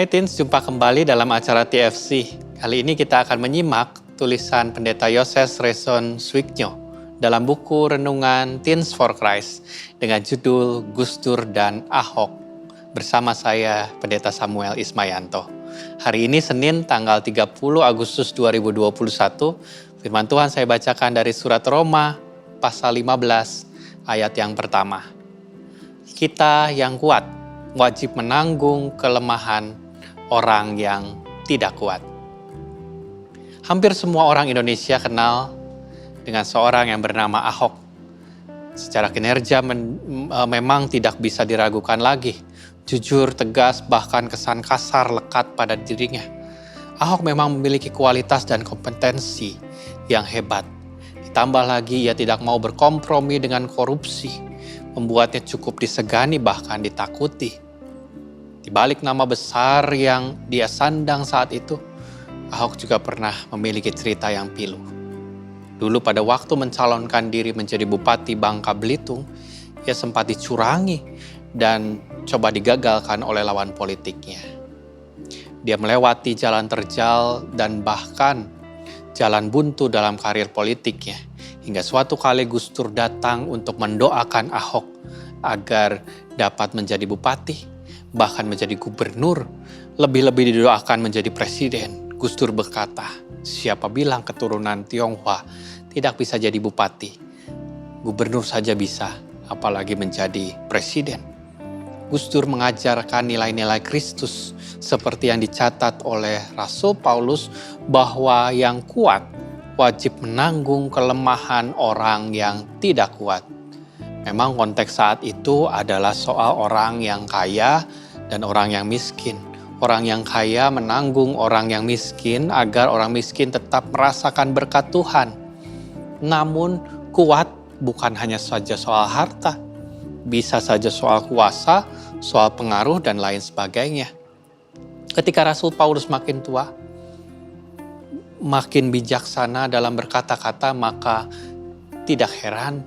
Hai Teens, jumpa kembali dalam acara TFC. Kali ini kita akan menyimak tulisan Pendeta Yoses Reson Swiknyo dalam buku renungan Teens for Christ dengan judul Gus Dur dan Ahok bersama saya Pendeta Samuel Ismayanto. Hari ini Senin tanggal 30 Agustus 2021, firman Tuhan saya bacakan dari surat Roma pasal 15 ayat yang pertama. Kita yang kuat wajib menanggung kelemahan orang yang tidak kuat. Hampir semua orang Indonesia kenal dengan seorang yang bernama Ahok. Secara kinerja memang tidak bisa diragukan lagi. Jujur, tegas, bahkan kesan kasar lekat pada dirinya. Ahok memang memiliki kualitas dan kompetensi yang hebat. Ditambah lagi ia tidak mau berkompromi dengan korupsi, membuatnya cukup disegani bahkan ditakuti. Di balik nama besar yang dia sandang saat itu, Ahok juga pernah memiliki cerita yang pilu. Dulu pada waktu mencalonkan diri menjadi Bupati Bangka Belitung, ia sempat dicurangi dan coba digagalkan oleh lawan politiknya. Dia melewati jalan terjal dan bahkan jalan buntu dalam karir politiknya. Hingga suatu kali Gus Dur datang untuk mendoakan Ahok agar dapat menjadi bupati, bahkan menjadi gubernur, lebih-lebih didoakan menjadi presiden. Gus Dur berkata, siapa bilang keturunan Tionghoa tidak bisa jadi bupati? Gubernur saja bisa, apalagi menjadi presiden. Gus Dur mengajarkan nilai-nilai Kristus seperti yang dicatat oleh Rasul Paulus bahwa yang kuat wajib menanggung kelemahan orang yang tidak kuat. Memang konteks saat itu adalah soal orang yang kaya dan orang yang miskin. Orang yang kaya menanggung orang yang miskin agar orang miskin tetap merasakan berkat Tuhan. Namun kuat bukan hanya saja soal harta, bisa saja soal kuasa, soal pengaruh dan lain sebagainya. Ketika Rasul Paulus makin tua, makin bijaksana dalam berkata-kata, maka tidak heran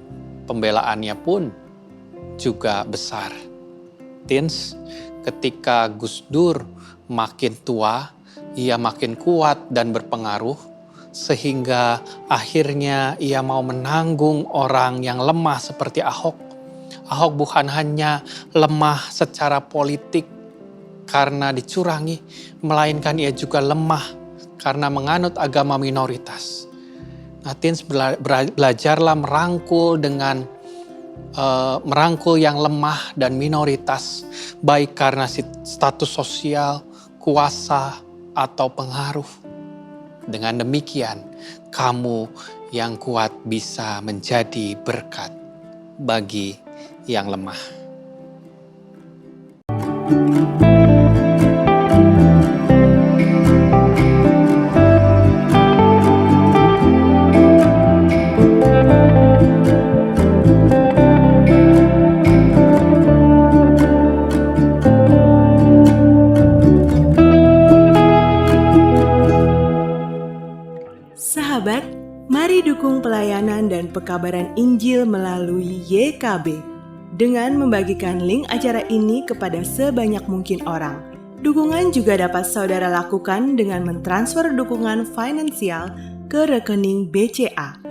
pembelaannya pun juga besar. Teens, ketika Gus Dur makin tua, ia makin kuat dan berpengaruh, sehingga akhirnya ia mau menanggung orang yang lemah seperti Ahok. Ahok bukan hanya lemah secara politik karena dicurangi, melainkan ia juga lemah karena menganut agama minoritas. Nah, Teens belajarlah merangkul yang lemah dan minoritas, baik karena status sosial, kuasa, atau pengaruh. Dengan demikian, kamu yang kuat bisa menjadi berkat bagi yang lemah. Sahabat, mari dukung pelayanan dan pekabaran Injil melalui YKB dengan membagikan link acara ini kepada sebanyak mungkin orang. Dukungan juga dapat saudara lakukan dengan mentransfer dukungan finansial ke rekening BCA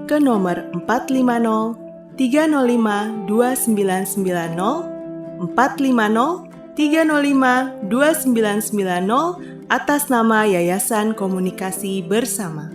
ke nomor 450 305 2990 450 305 2990 atas nama Yayasan Komunikasi Bersama.